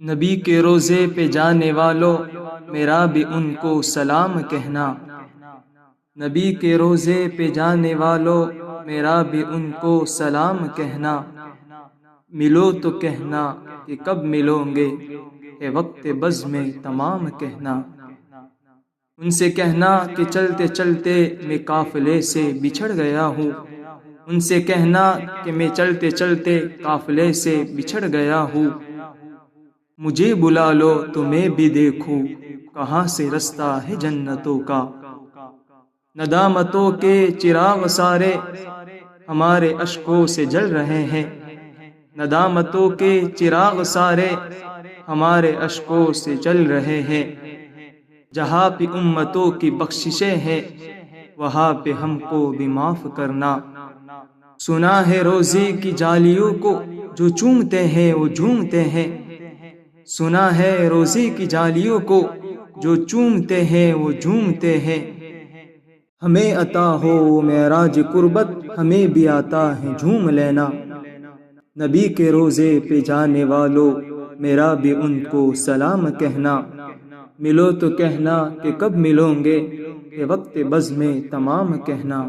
نبی کے روزے پہ جانے والوں میرا بھی ان کو سلام کہنا۔ نبی کے روزے پہ جانے والوں میرا بھی ان کو سلام کہنا۔ ملو تو کہنا کہ کب ملوں گے، ہے وقت بزم تمام کہنا۔ ان سے کہنا کہ چلتے چلتے میں قافلے سے بچھڑ گیا ہوں۔ ان سے کہنا کہ میں چلتے چلتے قافلے سے بچھڑ گیا ہوں۔ مجھے بلا لو تو میں بھی دیکھوں کہاں سے رستہ ہے جنتوں کا۔ ندامتوں کے چراغ سارے ہمارے اشکوں سے جل رہے ہیں۔ ندامتوں کے چراغ سارے ہمارے اشکوں سے جل رہے ہیں۔ جہاں پہ امتوں کی بخششیں ہیں وہاں پہ ہم کو بھی معاف کرنا۔ سنا ہے روزے کی جالیوں کو جو چومتے ہیں وہ جھومتے ہیں۔ سنا ہے روزے کی جالیوں کو جو چومتے ہیں وہ جھومتے ہیں۔ ہمیں عطا ہو وہ معراج قربت ہمیں بھی آتا ہے جھوم لینا۔ نبی کے روزے پہ جانے والوں میرا بھی ان کو سلام کہنا۔ ملو تو کہنا کہ کب ملوں گے، کہ وقت بزم تمام کہنا۔